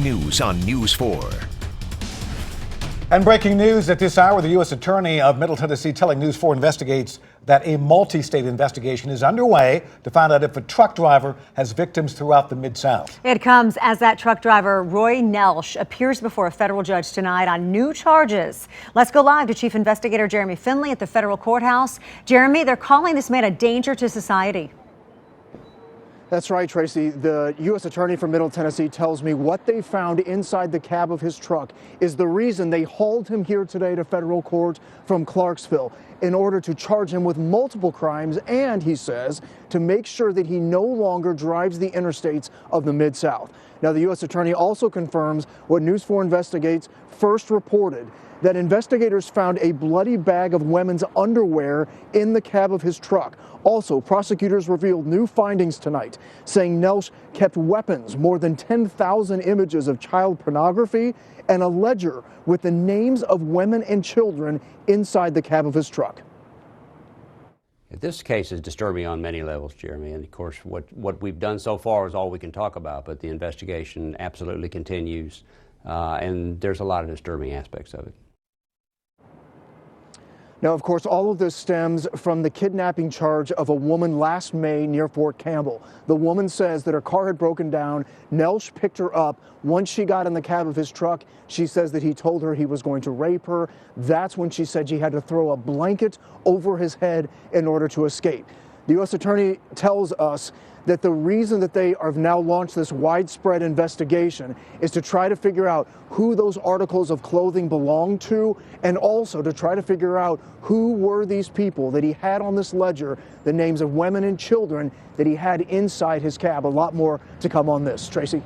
News on News 4. And breaking news at this hour, the U.S. Attorney of Middle Tennessee telling News 4 investigates that a multi-state investigation is underway to find out if a truck driver has victims throughout the Mid-South. It comes as that truck driver, Roy Nellsch, appears before a federal judge tonight on new charges. Let's go live to Chief Investigator Jeremy Finley at the federal courthouse. Jeremy, they're calling this man a danger to society. That's right, Tracy. The U.S. Attorney from Middle Tennessee tells me what they found inside the cab of his truck is the reason they hauled him here today to federal court from Clarksville in order to charge him with multiple crimes and, he says, to make sure that he no longer drives the interstates of the Mid-South. Now, the U.S. Attorney also confirms what News 4 Investigates first reported, that investigators found a bloody bag of women's underwear in the cab of his truck. Also, prosecutors revealed new findings tonight, saying Nellsch kept weapons, more than 10,000 images of child pornography, and a ledger with the names of women and children inside the cab of his truck. This case is disturbing on many levels, Jeremy, and of course what we've done so far is all we can talk about, but the investigation absolutely continues, and there's a lot of disturbing aspects of it. Now, of course, all of this stems from the kidnapping charge of a woman last May near Fort Campbell. The woman says that her car had broken down. Nellsch picked her up. Once she got in the cab of his truck, she says that he told her he was going to rape her. That's when she said she had to throw a blanket over his head in order to escape. The U.S. Attorney tells us that the reason that they have now launched this widespread investigation is to try to figure out who those articles of clothing belong to, and also to try to figure out who were these people that he had on this ledger, the names of women and children that he had inside his cab. A lot more to come on this. Tracy?